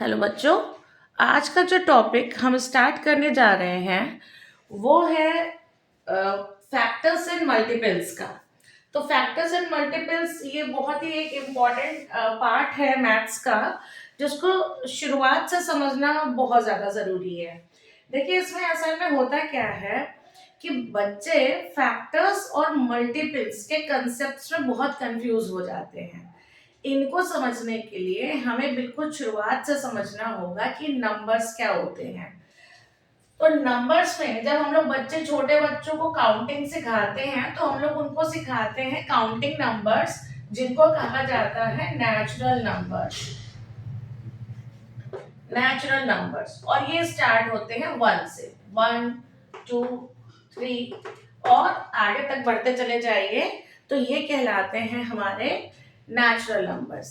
Hello बच्चों। आज का जो टॉपिक हम स्टार्ट करने जा रहे हैं वो है फैक्टर्स एंड मल्टीपल्स का। तो फैक्टर्स एंड मल्टीपल्स ये बहुत ही एक इम्पॉर्टेंट पार्ट है मैथ्स का, जिसको शुरुआत से समझना बहुत ज़्यादा ज़रूरी है। देखिए, इसमें असल में होता क्या है कि बच्चे फैक्टर्स और मल्टीपल्स के कंसेप्ट्स में बहुत कंफ्यूज हो जाते हैं। इनको समझने के लिए हमें बिल्कुल शुरुआत से समझना होगा कि नंबर्स क्या होते हैं। तो नंबर्स में जब हम लोग छोटे बच्चों को काउंटिंग सिखाते हैं तो हम लोग उनको सिखाते हैं काउंटिंग नंबर्स, जिनको कहा जाता है नेचुरल नंबर्स। नेचुरल नंबर्स, और ये स्टार्ट होते हैं 1 से। 1 2 3 और आगे तक बढ़ते चले जाइए तो ये कहलाते हैं हमारे नेचुरल नंबर्स।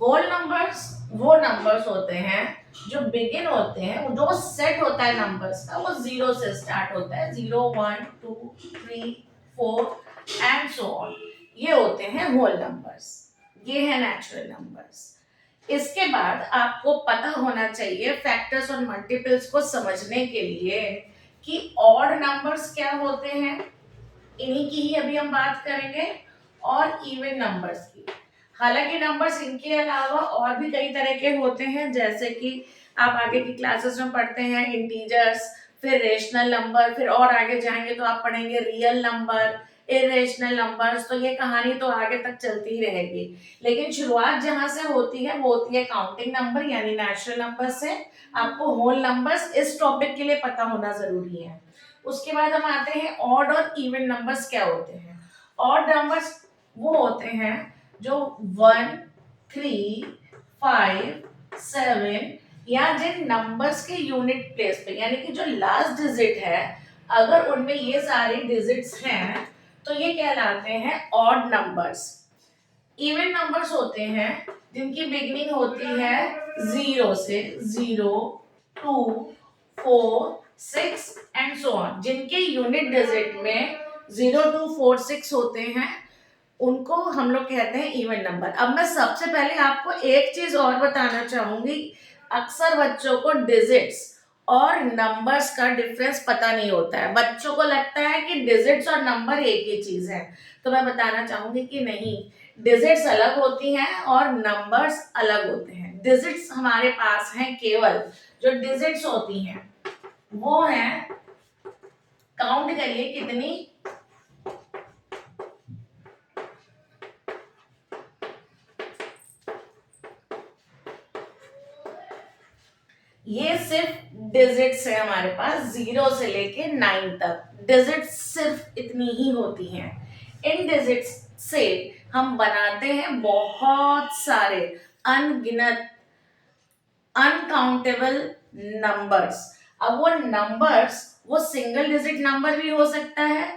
होल नंबर्स वो नंबर्स होते हैं जो बिगिन होते हैं, जो सेट होता है नंबर्स का, वो 0 से स्टार्ट होता है। 0 1 2 3 4 एंड सो ऑन। ये होते हैं होल नंबर्स। ये है नेचुरल नंबर्स। इसके बाद आपको पता होना चाहिए फैक्टर्स और मल्टीपल्स को समझने के लिए कि ऑड नंबर्स क्या होते हैं, इन्हीं की ही अभी हम बात करेंगे, और इवन नंबर्स की। हालांकि नंबर्स इनके अलावा और भी कई तरह के होते हैं, जैसे कि आप आगे की क्लासेस में पढ़ते हैं इंटीजर्स, फिर रेशनल नंबर, फिर और आगे जाएंगे तो आप पढ़ेंगे रियल नंबर, इरेशनल नंबर्स। तो ये कहानी तो आगे तक चलती ही रहेगी, लेकिन शुरुआत जहां से होती है वो होती है काउंटिंग नंबर यानी नेचुरल नंबर से। आपको होल नंबर्स इस टॉपिक के लिए पता होना जरूरी है। उसके बाद हम आते हैं ऑड और इवन नंबर्स क्या होते हैं। ऑड नंबर्स वो होते हैं जो 1 3 5 7 या जिन नंबर्स के यूनिट प्लेस पे, यानी कि जो लास्ट डिजिट है, अगर उनमें ये सारे डिजिट्स हैं तो ये कहलाते हैं ऑड नंबर्स। इवन नंबर्स होते हैं जिनकी बिगनिंग होती है 0 से। 0 2 4 6 एंड सो ऑन। जिनके यूनिट डिजिट में 0 2 4 6 होते हैं उनको हम लोग कहते हैं इवन नंबर। अब मैं सबसे पहले आपको एक चीज और बताना चाहूंगी। अक्सर बच्चों को डिजिट्स और नंबर्स का डिफरेंस पता नहीं होता है। बच्चों को लगता है कि डिजिट्स और नंबर एक ही चीज है, तो मैं बताना चाहूंगी कि नहीं, डिजिट्स अलग होती हैं और नंबर्स अलग होते हैं। डिजिट्स हमारे पास हैं, केवल जो डिजिट्स होती हैं वो हैं, काउंट करिए कितनी, ये सिर्फ डिजिट्स है हमारे पास। 0 से लेके 9 तक डिजिट्स सिर्फ इतनी ही होती हैं। इन डिजिट्स से हम बनाते हैं बहुत सारे अनगिनत, अनकाउंटेबल नंबर्स। अब वो नंबर्स, वो सिंगल डिजिट नंबर भी हो सकता है,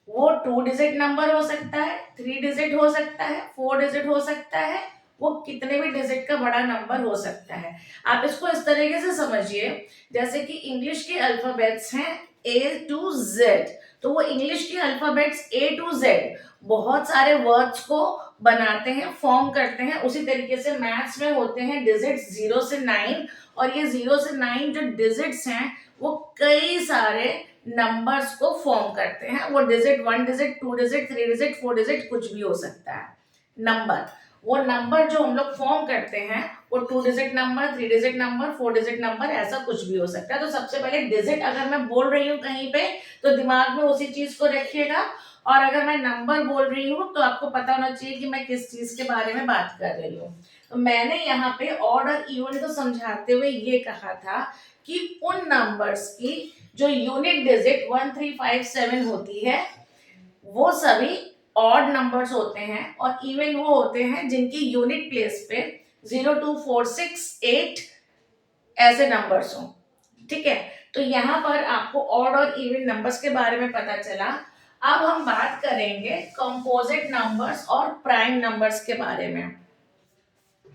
वो 2 डिजिट नंबर हो सकता है, 3 डिजिट हो सकता है, 4 डिजिट हो सकता है, वो कितने भी डिजिट का बड़ा नंबर हो सकता है। आप इसको इस तरीके से समझिए, जैसे कि इंग्लिश के अल्फाबेट्स हैं A to Z, तो वो इंग्लिश के अल्फाबेट्स A to Z बहुत सारे वर्ड्स को बनाते हैं, फॉर्म करते हैं। उसी तरीके से मैथ्स में होते हैं डिजिट्स 0 से 9, और ये 0 से 9 जो डिजिट्स हैं वो कई सारे नंबर्स को फॉर्म करते हैं। वो digit 1 digit 2 digit 3 digit 4 digit कुछ भी हो सकता है। नंबर, वो नंबर जो हम लोग फॉर्म करते हैं वो 2 digit number, 3 digit number, 4 digit number, ऐसा कुछ भी हो सकता है। तो सबसे पहले डिजिट अगर मैं बोल रही हूँ कहीं पे तो दिमाग में उसी चीज को रखिएगा, और अगर मैं नंबर बोल रही हूँ तो आपको पता होना चाहिए कि मैं किस चीज के बारे में बात कर रही हूँ। तो मैंने यहाँ पे ऑड और इवन को समझाते हुए ये कहा था कि उन नंबर्स की जो यूनिट डिजिट 1 3 5 7 होती है वो सभी ऑड नंबर्स होते हैं, और इवन वो होते हैं जिनकी यूनिट प्लेस पे 0 2 4 6 8 ऐसे नंबर्स हों। ठीक है, तो यहाँ पर आपको ऑड और इवन नंबर्स के बारे में पता चला। अब हम बात करेंगे कंपोजिट नंबर्स और प्राइम नंबर्स के बारे में।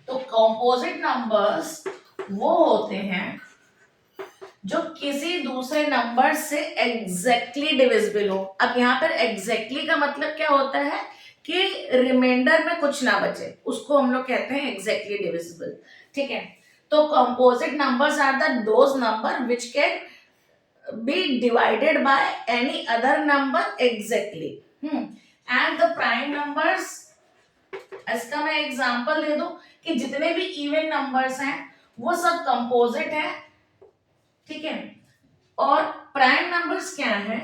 तो कंपोजिट नंबर्स वो होते हैं जो किसी दूसरे नंबर से एग्जैक्टली डिविजिबल हो। अब यहाँ पर एग्जैक्टली का मतलब क्या होता है कि रिमाइंडर में कुछ ना बचे, उसको हम लोग कहते हैं एग्जैक्टली डिविजिबल। ठीक है, तो composite numbers are the those number which can be divided by any other number exactly. And the prime numbers, इसका मैं एग्जांपल दे दूं कि जितने भी इवन नंबर्स हैं वो सब कंपोजिट है, ठीक है। और प्राइम नंबर्स क्या है,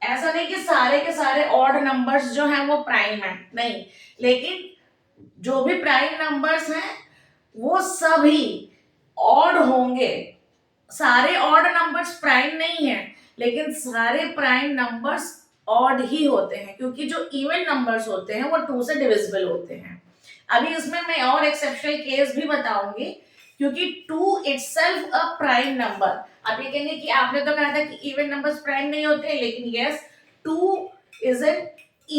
ऐसा नहीं कि सारे के सारे ऑड नंबर्स जो हैं वो प्राइम है, नहीं, लेकिन जो भी प्राइम नंबर्स हैं वो सभी ऑड होंगे। सारे ऑड नंबर्स प्राइम नहीं है, लेकिन सारे प्राइम नंबर्स ऑड ही होते हैं, क्योंकि जो इवन नंबर्स होते हैं वो 2 से डिविजिबल होते हैं। अभी इसमें मैं और एक्सेप्शनल केस भी बताऊंगी, क्योंकि 2 इटसेल्फ अ प्राइम नंबर। आप ये कहेंगे कि आपने तो कहा था कि इवन नंबर्स प्राइम नहीं होते, लेकिन yes, 2 is an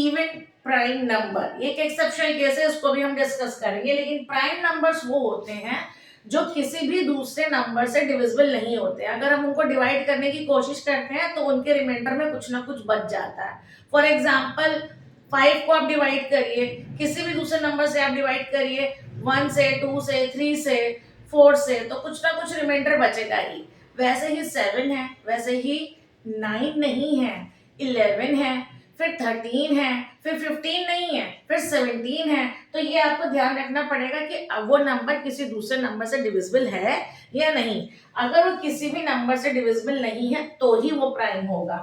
even prime number. ये एक एक्सेप्शनल केस है, इसको भी हम डिस्कस करेंगे। लेकिन प्राइम नंबर्स वो होते हैं जो किसी भी दूसरे नंबर से डिविजिबल नहीं होते। अगर हम उनको डिवाइड करने की कोशिश करते हैं तो उनके रिमाइंडर में कुछ ना कुछ बच जाता है। फॉर एग्जाम्पल 5 को आप डिवाइड करिए, किसी भी दूसरे नंबर से आप डिवाइड करिए, 1 से, 2 से, 3 से, 4 से, तो कुछ ना कुछ रिमाइंडर बचेगा ही। वैसे ही 7 है, वैसे ही 9 नहीं है, 11 है, फिर 13 है, फिर 15 नहीं है, फिर 17 है। तो ये आपको ध्यान रखना पड़ेगा कि अब वो नंबर किसी दूसरे नंबर से डिविजिबल है या नहीं। अगर वो किसी भी नंबर से डिविजिबल नहीं है तो ही वो प्राइम होगा।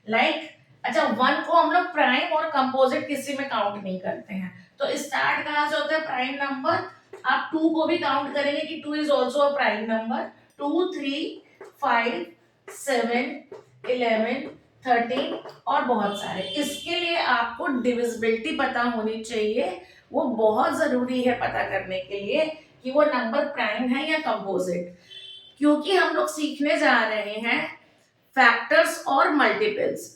लाइक अच्छा, 1 को हम लोग प्राइम और कंपोजिट किसी में काउंट नहीं करते हैं। तो स्टार्ट कहाँ से होता है प्राइम नंबर? आप 2 को भी काउंट करेंगे कि 2 is also a prime number. 2, 3, 5, 7, 11, 13 और बहुत सारे। इसके लिए आपको डिविजिबिलिटी पता होनी चाहिए, वो बहुत जरूरी है पता करने के लिए कि वो नंबर प्राइम है या कंपोजिट। क्योंकि हम लोग सीखने जा रहे हैं फैक्टर्स और मल्टीपल्स।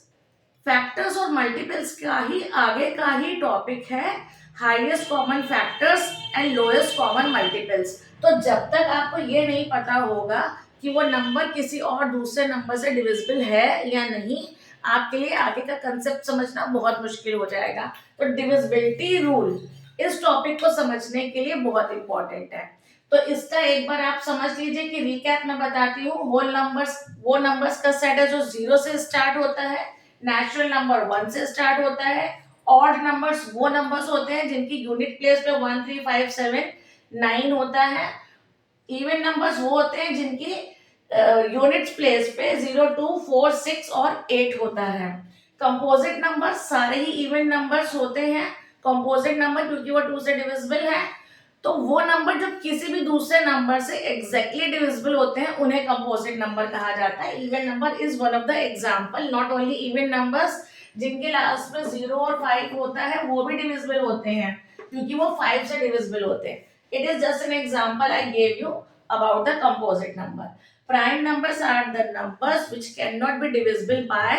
फैक्टर्स और मल्टीपल्स का ही आगे का ही टॉपिक है highest common factors and lowest common multiples. तो जब तक आपको ये नहीं पता होगा कि वो नंबर किसी और दूसरे नंबर से डिविजिबल है या नहीं, आपके लिए आगे का कंसेप्ट समझना बहुत मुश्किल हो जाएगा। तो डिविजिबिलिटी रूल इस टॉपिक को समझने के लिए बहुत इंपॉर्टेंट है। तो इसका एक बार आप समझ लीजिए कि रिकैप में बताती हूँ। होल नंबर्स वो नंबर्स का सेट है जो 0 से स्टार्ट होता है, नेचुरल नंबर 1 से स्टार्ट होता है, ऑड नंबर्स वो नंबर्स होते हैं जिनकी यूनिट प्लेस पे 1, 3, 5, 7, 9 होता है, इवन नंबर्स वो होते हैं जिनकी यूनिट्स प्लेस पे 0, 2, 4, 6 और 8 होता है। कंपोजिट नंबर सारे ही इवन नंबर्स होते हैं। कंपोजिट नंबर क्योंकि वो 2 से डिविजिबल है, तो वो नंबर जो किसी भी दूसरे नंबर से एग्जैक्टली डिविजिबल होते हैं उन्हें कंपोजिट नंबर कहा जाता है। Even number is one of the example. Not only even numbers जिनके लास्ट में 0 और 5 होता है वो भी डिविजिबल होते हैं, क्योंकि वो 5 से डिविजिबल होते हैं। It is just an example I gave you about the composite number. Prime numbers are the numbers which cannot be divisible by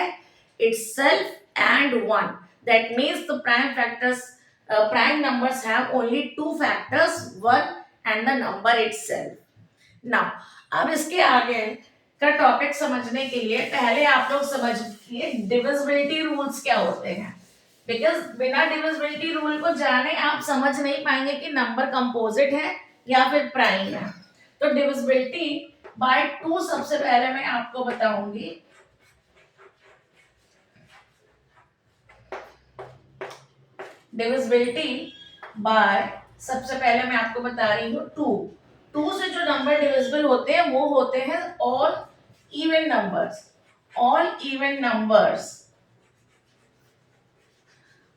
itself and 1. That means the prime numbers have only 2 factors, 1 and the number itself. Now, अब इसके आगे का topic समझने के लिए पहले आप लोग समझिए डिविजिबिलिटी रूल्स क्या होते हैं। बिकॉज बिना डिविजिबिलिटी रूल को जाने आप समझ नहीं पाएंगे कि नंबर कंपोजिट है या फिर प्राइम है। तो डिविजिबिलिटी बाय 2 सबसे पहले मैं आपको बताऊंगी। डिविजिबिलिटी बाय सबसे पहले मैं आपको बता रही हूँ 2 से जो नंबर डिविजिबल होते हैं वो होते हैं all even numbers. All even numbers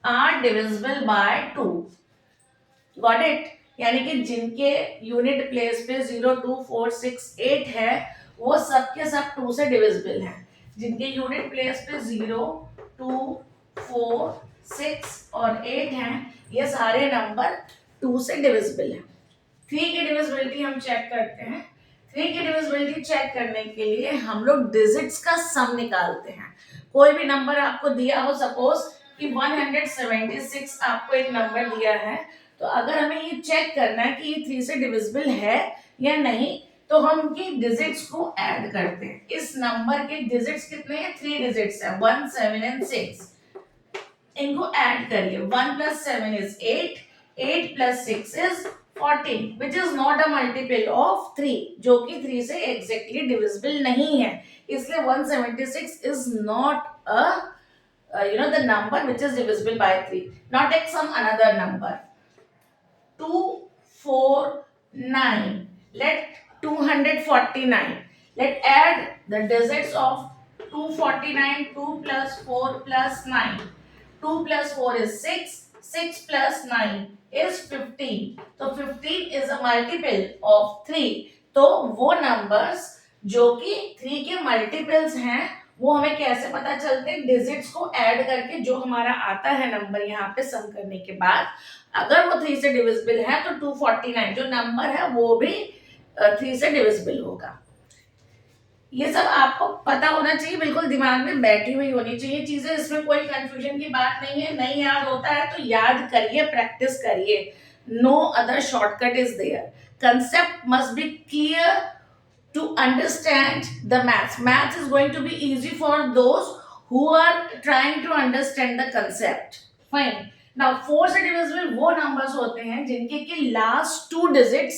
are divisible by 2। Got it? यानी कि जिनके यूनिट प्लेस पे 0, 2, 4, 6, 8 है वो सब के सब 2 से डिविजिबल हैं। जिनके यूनिट प्लेस पे 0, 2, 4, 6 और 8 हैं ये सारे नंबर 2 से डिविजिबल हैं। 3 की डिविजिबिलिटी हम चेक करते हैं। 3 की डिविजिबिलिटी चेक करने के लिए हम लोग डिजिट्स का सम निकालते हैं। कोई भी नंबर आपको दिया हो, सपोज कि 176 आपको एक नंबर दिया है, तो अगर हमें ये चेक करना है कि ये 3 से डिविजिबल है या नहीं, तो हम उनकी डिजिट्स को ऐड करते हैं। इस नंबर के डिजिट्स कितने हैं? 3 डिजिट्स हैं, 1, 7 एंड 6। इनको ऐड करिए। 1 + 7 is 8, 8 + 6 is 14 which is not a multiple of 3, जो कि 3 से एग्जैक्टली डिविजिबल नहीं है, इसलिए 176 is not a the number which is divisible by 3. Now take some another number. 249. Let 249. Let add the digits of 249. 2 plus 4 plus 9. 2 plus 4 is 6. 6 plus 9 is 15. तो 15 is a multiple of 3. तो वो numbers जो कि 3 के multiples हैं वो हमें कैसे पता चलते हैं? डिजिट्स को ऐड करके जो हमारा आता है नंबर यहाँ पे सम करने के बाद, अगर वो 3 से डिविजिबल है तो 249 जो नंबर है वो भी 3 से डिविजिबल होगा। ये सब आपको पता होना चाहिए, बिल्कुल दिमाग में बैठी हुई होनी चाहिए चीजें, इसमें कोई कंफ्यूजन की बात नहीं है। नहीं याद होता है तो याद करिए, प्रैक्टिस करिए, no other shortcut is there. Concept must be clear to understand the maths. Maths is going to be easy for those who are trying to understand the concept. Fine. Now 4 से divisible वो numbers होते हैं जिनके कि last 2 digits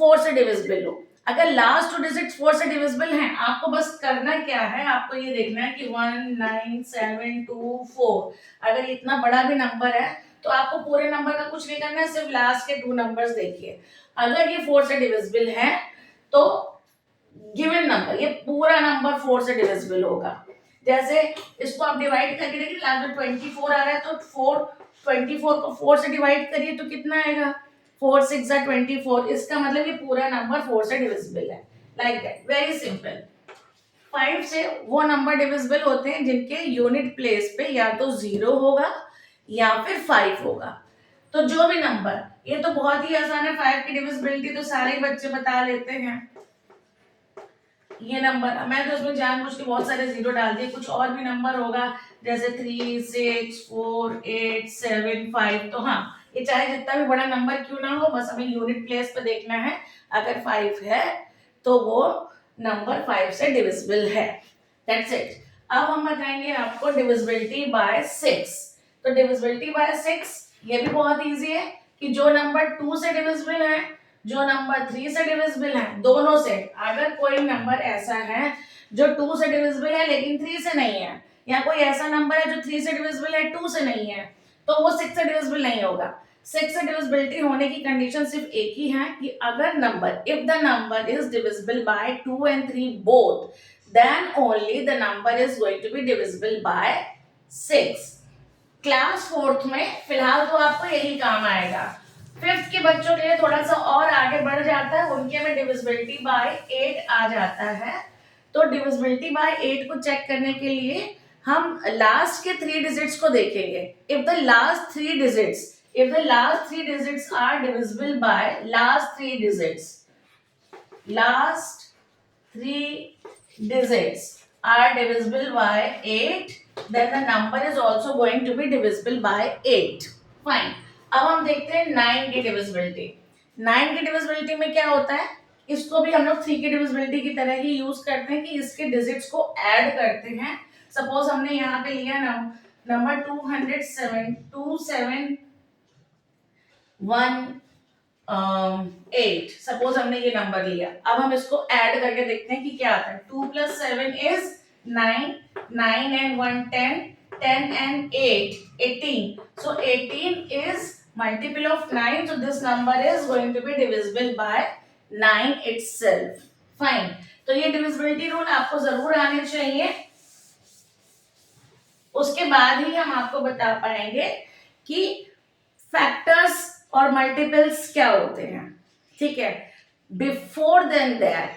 4 से divisible हो। अगर last 2 digits 4 से divisible हैं, आपको बस करना क्या है, आपको ये देखना है कि 1 9 7 2 4। अगर इतना बड़ा भी नंबर है तो आपको पूरे नंबर का कुछ नहीं करना है, सिर्फ लास्ट के 2 नंबर्स देखिए। अगर ये 4 से डिविजिबल है तो गिवन नंबर, ये पूरा नंबर 4 से डिविजिबल होगा। जैसे इसको आप डिवाइड करके देखिए, लास्ट में 24 आ रहा है तो 24 को 4 से डिवाइड करिए तो कितना आएगा? 4 6 24। इसका मतलब ये पूरा नंबर 4 से डिविजिबल है। Like that, very simple. 5 से वो नंबर डिविजिबल होते हैं जिनके यूनिट प्लेस पे या तो 0 होगा या फिर 5 होगा। तो जो भी नंबर, ये तो बहुत ही आसान है, 5 की डिविजिबिलिटी तो सारे बच्चे बता लेते हैं। ये नंबर, मैं तो उसमें जानबूझ के बहुत सारे जीरो डाल दिए, कुछ और भी नंबर होगा जैसे 3 6 4 8 7 5। तो हाँ, ये चाहे जितना भी बड़ा नंबर क्यों ना हो, बस हमें यूनिट प्लेस पे देखना है। अगर 5 है तो वो नंबर 5 से डिविजिबल है। That's it. अब हम बताएंगे आपको डिविजिबिलिटी बाय 6। तो डिविजिबिलिटी बाय 6 ये भी बहुत इजी है कि जो नंबर 2 से डिविजिबल है, जो नंबर 3 से डिविजिबल है, दोनों से। अगर कोई नंबर ऐसा है जो 2 से डिविजिबल है लेकिन 3 से नहीं है, या कोई ऐसा नंबर है जो 3 से डिविजिबल है 2 से नहीं है, तो वो 6 से डिविजिबल नहीं होगा। 6 से डिविजिबिलिटी होने की कंडीशन सिर्फ एक ही है कि अगर number, if the number is divisible by 2 and 3 both, then only the number is going to be divisible by 6। Class 4th में फिलहाल तो आपको यही काम आएगा। 5th के बच्चों के लिए थोड़ा सा और आगे बढ़ जाता है, उनके में डिविजिबिलिटी बाय 8 आ जाता है। तो डिविजिबिलिटी बाय 8 को चेक करने के लिए हम लास्ट के 3 डिजिट्स को देखेंगे। If the last 3 digits are divisible by last 3 digits, last 3 digits are divisible by 8, then the number is also going to be divisible by 8। Fine। अब हम देखते हैं 9 की डिविजिबिलिटी। 9 की डिविजिबिलिटी में क्या होता है, इसको भी हम लोग 3 की डिविजिबिलिटी की तरह ही यूज करते हैं कि इसके डिजिट्स को ऐड करते हैं। सपोज हमने यहाँ पे लिया नंबर 208। सपोज हमने ये नंबर लिया, अब हम इसको ऐड करके देखते हैं कि क्या आता है। 2 + 7 is 9, 9 and 1 10, 10 and 8 18। So 18 is multiple of 9, so this number is going to be divisible by 9 itself। Fine। तो ये डिविजिबिलिटी रूल आपको जरूर आने चाहिए, उसके बाद ही हम आपको बता पाएंगे कि फैक्टर्स और मल्टीपल्स क्या होते हैं। ठीक है, बिफोर देन दैट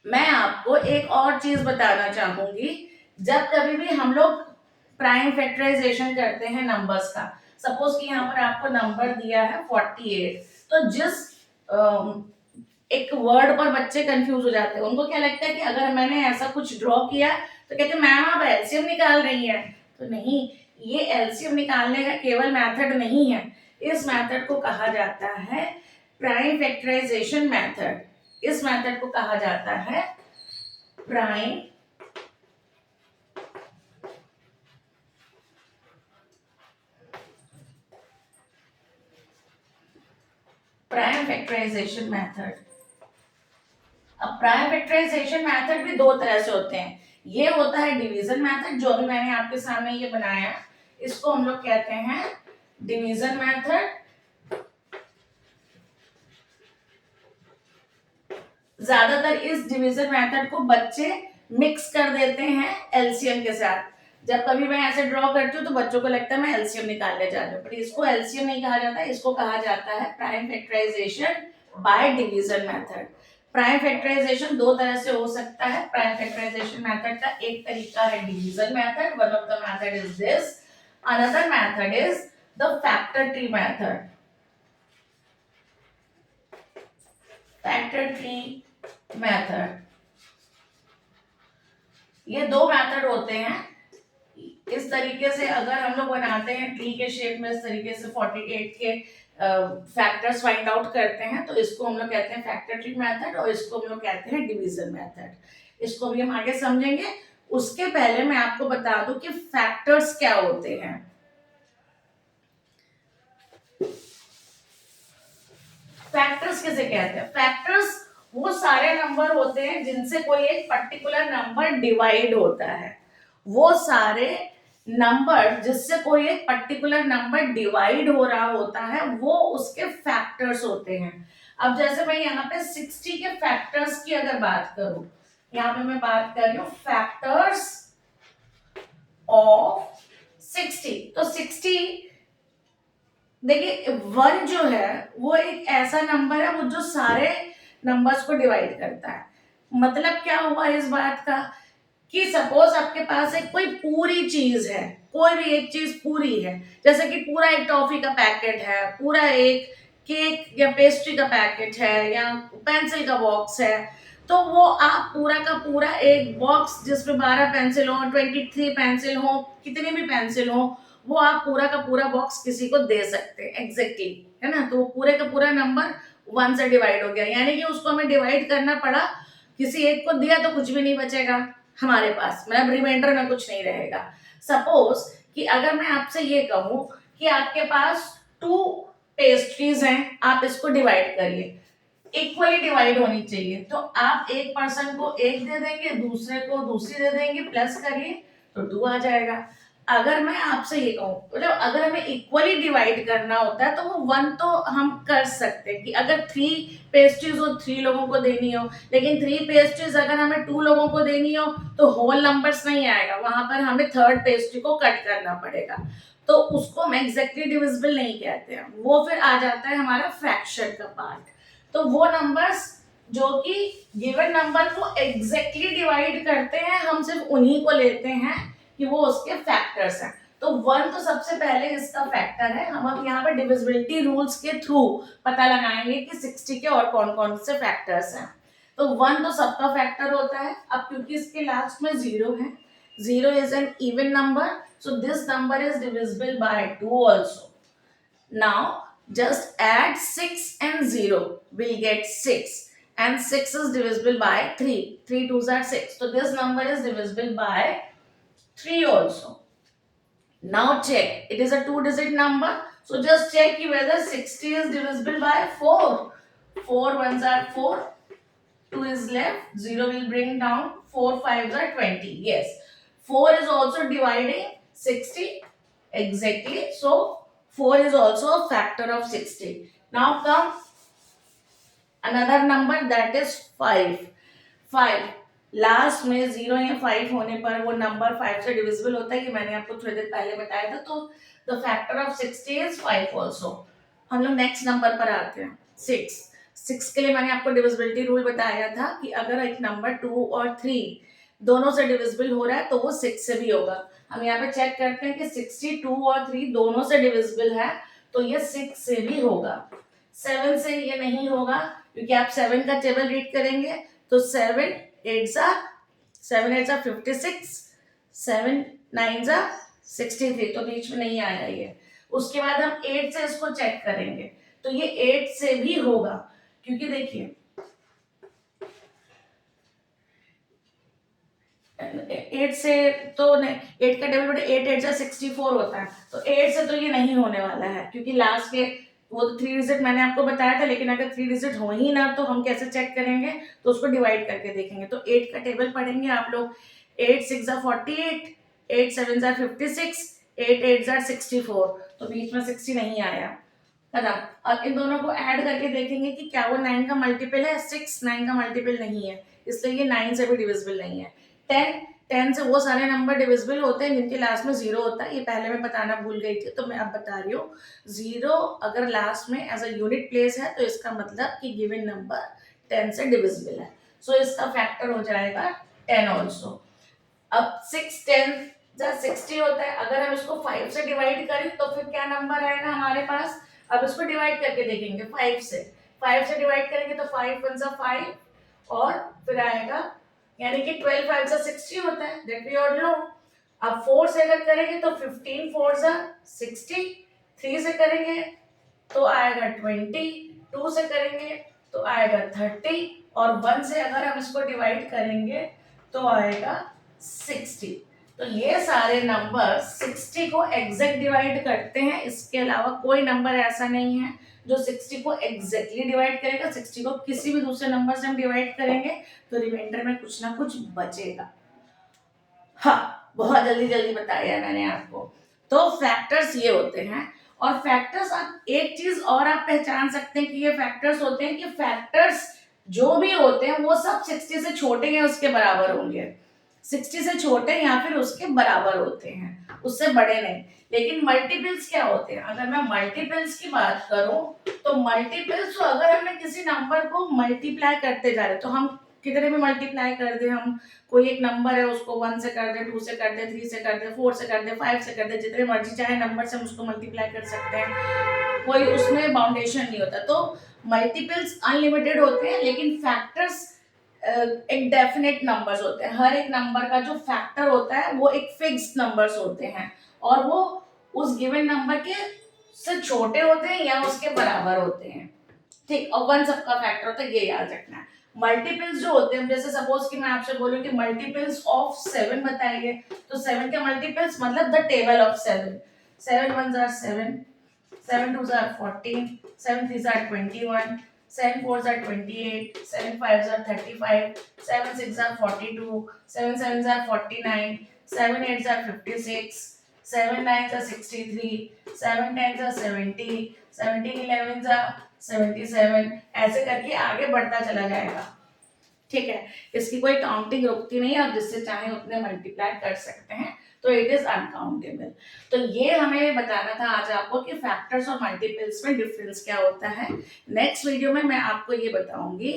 मैं आपको एक और चीज बताना चाहूंगी। जब कभी भी हम लोग प्राइम फैक्टराइजेशन करते हैं नंबर्स का, सपोज कि यहाँ पर आपको नंबर दिया है 48, तो जिस एक वर्ड पर बच्चे कंफ्यूज हो जाते हैं, उनको क्या लगता है कि अगर मैंने ऐसा कुछ ड्रॉ किया तो कहते हैं मैम आप एलसीएम निकाल रही है। तो नहीं, ये एलसीएम निकालने का केवल मेथड नहीं है, इस मेथड को कहा जाता है प्राइम फैक्टराइजेशन मेथड। इस मेथड को कहा जाता है प्राइम प्राइम फैक्टराइजेशन मेथड। अब प्राइम फैक्टराइजेशन मेथड भी दो तरह से होते हैं। ये होता है डिवीजन मेथड, जो भी मैंने आपके सामने ये बनाया, इसको हम लोग कहते हैं डिवीजन मेथड। ज्यादातर इस डिवीजन मेथड को बच्चे मिक्स कर देते हैं एलसीएम के साथ। जब कभी मैं ऐसे ड्रॉ करती हूँ तो बच्चों को लगता है मैं एलसीएम निकालने जा रही हूँ, पर इसको एलसीएम नहीं कहा जाता, इसको कहा जाता है prime factorization by division method. Prime factorization दो तरह से हो सकता है। प्राइम फैक्टराइजेशन मेथड का एक तरीका है division method, one of the method is this, another method is the factor tree method. Factor tree method, ये दो मेथड होते हैं। इस तरीके से अगर हम लोग बनाते हैं ट्री के शेप में, इस तरीके से 48 के फैक्टर्स फाइंड आउट करते हैं, तो इसको हम लोग कहते हैं फैक्टर ट्री मेथड, और इसको हम लोग कहते हैं डिवीजन मेथड। इसको भी हम आगे समझेंगे। उसके पहले मैं आपको बता दूं कि फैक्टर्स क्या होते हैं। फैक्टर्स किसे कहते हैं? फैक्टर्स वो सारे नंबर होते हैं जिनसे कोई एक पर्टिकुलर नंबर डिवाइड होता है। वो सारे नंबर जिससे कोई एक पर्टिकुलर नंबर डिवाइड हो रहा होता है, वो उसके फैक्टर्स होते हैं। अब जैसे मैं यहाँ पे 60 के फैक्टर्स की अगर बात करूं, यहाँ पे मैं बात कर रही हूँ फैक्टर्स ऑफ 60। तो 60, देखिए 1 जो है वो एक ऐसा नंबर है वो जो सारे नंबर्स को डिवाइड करता है। मतलब क्या हुआ इस बात का कि सपोज आपके पास एक कोई पूरी चीज है, कोई भी एक चीज पूरी है, जैसे कि पूरा एक टॉफी का पैकेट है, पूरा एक केक या पेस्ट्री का पैकेट है, या पेंसिल का बॉक्स है, तो वो आप पूरा का पूरा एक बॉक्स जिसमें 12 पेंसिल हो, 23 पेंसिल हो, कितनी भी पेंसिल हो, वो आप पूरा का पूरा बॉक्स किसी को दे सकते हैं एग्जैक्टली, है ना। तो वो पूरे का पूरा नंबर 1 से डिवाइड हो गया, यानी कि उसको हमें डिवाइड करना पड़ा। किसी एक को दिया तो कुछ भी नहीं बचेगा हमारे पास, मतलब रिमाइंडर में कुछ नहीं रहेगा। सपोज कि अगर मैं आपसे ये कहूं कि आपके पास 2 पेस्ट्रीज हैं, आप इसको डिवाइड करिए, इक्वली डिवाइड होनी चाहिए। तो आप एक पर्सन को एक दे देंगे, दूसरे को दूसरी दे देंगे, प्लस करिए तो 2 आ जाएगा। अगर मैं आपसे ये कहूँ, मतलब अगर हमें इक्वली डिवाइड करना होता है तो वो 1 तो हम कर सकते हैं कि अगर 3 पेस्ट्रीज हो 3 लोगों को देनी हो, लेकिन 3 पेस्ट्रीज अगर हमें 2 लोगों को देनी हो तो होल नंबर्स नहीं आएगा, वहां पर हमें थर्ड पेस्ट्री को कट करना पड़ेगा। तो उसको हम एग्जैक्टली डिविजिबल नहीं कहते हैं, वो फिर आ जाता है हमारा फ्रैक्शन का पार्ट। तो वो नंबर्स जो कि गिवन नंबर को एग्जैक्टली डिवाइड करते हैं, हम सिर्फ उन्हीं को लेते हैं कि वो उसके फैक्टर्स हैं। तो 1 तो सबसे पहले इसका फैक्टर है। हम अब यहाँ पर डिविजिबिलिटी रूल्स के थ्रू पता लगाएंगे कि 60 के और कौन कौन से फैक्टर्स हैं। तो 1 तो सबका फैक्टर होता है। अब क्योंकि इसके लास्ट में 0 है, 0 is an even number, so this number is divisible by 2 also. Now just add 6 and 0, we'll get 6, and 6 is divisible by 3, 3 2s are 6, so this number is divisible by 3 also. Now check, it is a 2-digit number, so just check whether 60 is divisible by 4, 4 ones are 4, 2 is left, 0 will bring down, 4 5s are 20, yes, 4 is also dividing 60 exactly, so 4 is also a factor of 60. Now come another number, that is 5. 5 last में 0 या 5 होने पर वो number 5 से divisible होता है, कि मैंने आपको थोड़ी देर पहले बताया था। तो the factor of 60 is 5 also. हम लोग नेक्स्ट नंबर पर आते हैं, 6। 6 के लिए मैंने आपको डिविजिबिलिटी रूल बताया था कि अगर एक नंबर 2 और 3 दोनों से डिविजिबल हो रहा है तो वो 6 से भी होगा। हम यहाँ पे चेक करते हैं कि 62 और 3 दोनों से डिविजिबल है, तो ये 6 से भी होगा। 7 से ये नहीं होगा, क्योंकि आप 7 का टेबल रीड करेंगे तो 7 8s are 56, 7 9s are 63, तो बीच में नहीं आया ये। उसके बाद हम 8 से इसको चेक करेंगे तो ये 8 से भी होगा, क्योंकि देखिए 8 से तो 8 का टेबल 8 8 64 होता है, तो 8 से तो ये नहीं होने वाला है, क्योंकि लास्ट के वो तो 3 डिजिट मैंने आपको बताया था, लेकिन अगर 3 डिजिट हो ही ना तो हम कैसे चेक करेंगे, तो उसको डिवाइड करके देखेंगे। तो 8 का टेबल पढ़ेंगे आप लोग। 8 6 48, 8 7 56, 8 8 64, तो बीच में 60 नहीं आया, है ना। अब इन दोनों को ऐड करके देखेंगे कि क्या वो 9 का मल्टीपल है। 6 9 का मल्टीपल नहीं है, इसलिए ये 9 से भी डिविजिबल नहीं है। 10 से वो सारे नंबर डिविजिबल होते हैं जिनके लास्ट में 0 होता है। ये पहले मैं बताना भूल गई थी, तो मैं अब बता रही हूँ। 0 अगर लास्ट में एज अ यूनिट प्लेस है तो इसका मतलब कि गिवन नंबर 10 से डिविजिबल है। सो इसका फैक्टर हो जाएगा 10 ऑल्सो। अब 6 10 60 होता है। अगर हम इसको 5 से डिवाइड करें तो फिर क्या नंबर आएगा हमारे पास। अब इसको डिवाइड करके देखेंगे 5 से। 5 से डिवाइड करेंगे तो 5 1 सा 5, और फिर आएगा, यानी कि 12 5 सा 60 होता है, दैट वी ऑल नो। अब 4 से अगर करेंगे तो 15 4 सा 60, 3 से करेंगे तो आएगा 20, 2 से करेंगे तो आएगा 30, और 1 से अगर हम इसको डिवाइड करेंगे तो आएगा 60। तो ये सारे नंबर 60 को एग्जैक्ट डिवाइड करते हैं। इसके अलावा कोई नंबर ऐसा नहीं है जो 60 को एग्जैक्टली डिवाइड करेगा। 60 को किसी भी दूसरे नंबर से हम डिवाइड करेंगे तो रिमाइंडर में कुछ ना कुछ बचेगा। हाँ, बहुत जल्दी जल्दी बताया मैंने आपको। तो फैक्टर्स ये होते हैं। और फैक्टर्स, आप एक चीज और आप पहचान सकते हैं कि ये फैक्टर्स होते हैं, कि फैक्टर्स जो भी होते हैं वो सब 60 से छोटे या उसके बराबर होंगे। 60 से छोटे या फिर उसके बराबर होते हैं, उससे बड़े नहीं। लेकिन मल्टीपल्स क्या होते हैं, अगर मैं मल्टीपल्स की बात करूं तो मल्टीपल्स, तो अगर हमने किसी नंबर को मल्टीप्लाई करते जा रहे तो हम कितने भी मल्टीप्लाई कर दे, हम कोई एक नंबर है उसको 1 से कर दे, 2 से कर दे, 3 से कर दे, 4 से कर दे, 5 से कर दे, जितने मर्जी चाहे नंबर से हम उसको मल्टीप्लाई कर सकते हैं, कोई उसमें बाउंडेशन नहीं होता। तो मल्टीपल्स अनलिमिटेड होते हैं, लेकिन फैक्टर्स एक डेफिनेट नंबर्स होते हैं। हर एक नंबर का जो फैक्टर होता है वो एक फिक्स्ड नंबर्स होते हैं, और वो उस गिवन नंबर के से छोटे होते हैं या उसके बराबर होते हैं। ठीक, और 1 सबका फैक्टर होता है, ये याद रखना है। मल्टीपल्स जो होते हैं, जैसे सपोज कि मैं आपसे बोलूं कि मल्टीपल्स ऑफ 7 बताइए, तो 7 के मल्टीपल्स मतलब the table of 7। 7 1s are 7, 7 2s are 14, 7 3s are 21, 7 4s are 28, 7 5s are 35, 7 6s are 42, 7 7s are 49, 7 8s are 56, 7 9s are 63, 7 10s are 70, 17 11s are 77, ऐसे करके आगे बढ़ता चला जाएगा। ठीक है, इसकी कोई काउंटिंग रुकती नहीं है, आप जिससे चाहे उतने मल्टीप्लाई कर सकते हैं, तो इट इज अनकाउंटेबल। तो ये हमें बताना था आज आपको कि फैक्टर्स और मल्टीपल्स में डिफरेंस क्या होता है। नेक्स्ट वीडियो में मैं आपको ये बताऊंगी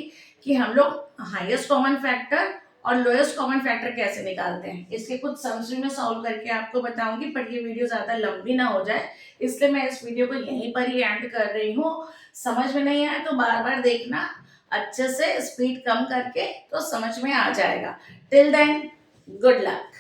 कि हम लोग हाईएस्ट कॉमन फैक्टर और लोएस्ट कॉमन फैक्टर कैसे निकालते हैं। इसके कुछ सम्स में सॉल्व करके आपको बताऊंगी, पर ये वीडियो ज्यादा लंबी ना हो जाए, इसलिए मैं इस वीडियो को यहीं पर ही एंड कर रही हूँ। समझ में नहीं आया तो बार बार देखना, अच्छे से स्पीड कम करके, तो समझ में आ जाएगा। Till then, good luck.